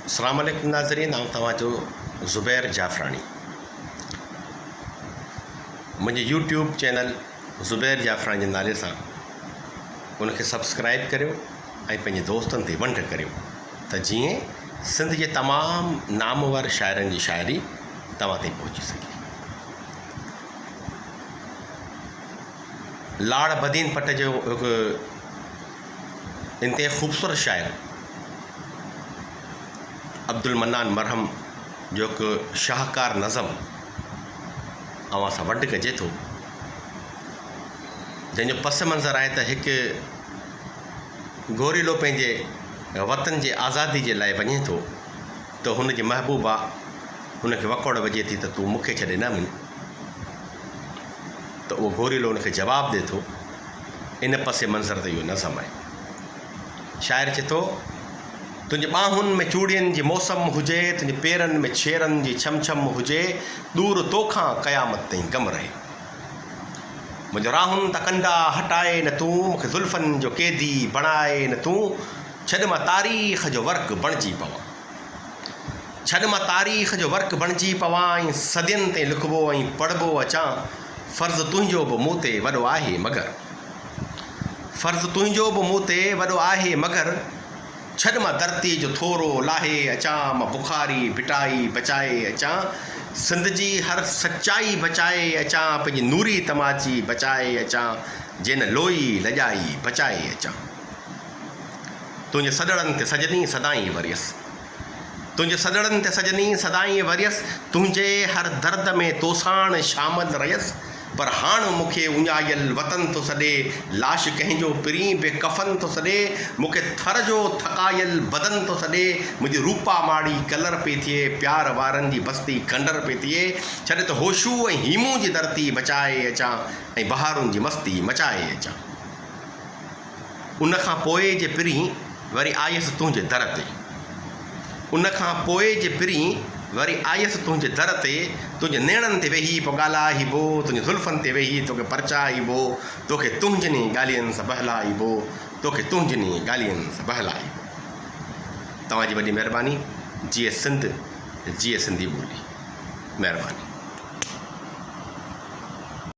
अस्सलाम वालेकुम नाज़रीन, आउं तव्हांजो ज़ुबैर जाफ़रानी। मुंहिंजे यूट्यूब चैनल ज़ुबैर जाफ़रानी जे नाले सां उनखे सब्सक्राइब करियो ऐं पंहिंजे दोस्तनि ते वंड करियो त जीअं सिंध जे तमामु नामवर शाइरनि जी शाइरी तव्हां ताईं पहुची सघे। लाड़ बदीन पट जो हिकु इंतहा ख़ूबसूरत शाइर अब्दुल मन्नान मरहम जो हिकु शाहकार नज़म अवां सां वंड कजे थो, जंहिंजो पस मंज़र आहे त हिकु गोरीलो पंहिंजे वतन जे आज़ादी जे लाइ वञे थो त हुनजी महबूबा हुनखे वकोड़ वॼे थी त तूं मूंखे छॾे न वञ, त उहो गोरीलो हुनखे जवाबु ॾिए थो। इन पस मंज़र ते इहो नज़म आहे। शाइर चए थो, तुंहिंजे ॿाहुनि में चूड़ियुनि जी मौसम हुजे, तुंहिंजे पेरनि में छेरनि जी छम छम हुजे, दूर तोखां क़यामत ताईं गम रहे। मुंहिंजो राहुनि त कंडा हटाए न तूं, मूंखे ज़ुल्फ़नि जो क़ैदी बणाए न तूं, छॾ मां तारीख़ जो वर्क बणिजी पवां, छॾ मां तारीख़ जो वर्क बणिजी पवां ऐं सदियुनि ताईं लिखिबो ऐं पढ़िबो अचां। फ़र्ज़ु तुंहिंजो बि मूं ते वॾो आहे मगर, फ़र्ज़ु तुंहिंजो बि मूं ते वॾो आहे मगर, छॾ मां धरती जो थोरो लाहे अचां, मां बुखारी भिटाई बचाए अचां, सिंध जी हर सचाई बचाए अचां, पंहिंजी नूरी तमाची बचाए अचां, जिन लोई लॼाई बचाए अचां। तुंहिंजे सदड़नि ते सजनी सदाईं वरियसि, तुंहिंजे सदड़नि ते सजनी सदाईं वरियसि, तुंहिंजे हर दर्द में तोसाण शामिल रहियसि, पर हाणे मूंखे उञायल वतन थो सॾे, लाश कंहिंजो पिरी बेकफ़न थो सॾे, मूंखे थर जो थकायल बदन थो सॾे, मुंहिंजी रूपा माड़ी कलर पई थिए, प्यार वारनि जी बस्ती खंडर पई थिए, छॾ त होशू ऐं हीमू जी धरती बचाए अचां ऐं बहारुनि जी मस्ती मचाए अचां। उनखां पोइ जे पिरी वरी आयसि तुंहिंजे दर ते, उनखां पोइ जे पिरी वरी आयसि तुंहिंजे दर ते, तुंहिंजे नेणनि ते वेही पोइ ॻाल्हाइबो, तुंहिंजे ज़ुल्फ़नि ते वेही तोखे परचाइबो, तोखे तुंहिंजनि ॻाल्हियुनि सां बहलाइबो, तोखे तुंहिंजनि ॻाल्हियुनि सां बहलाइबो। तव्हांजी वॾी महिरबानी। जीअं सिंध, जीअं सिंधी ॿोली। महिरबानी।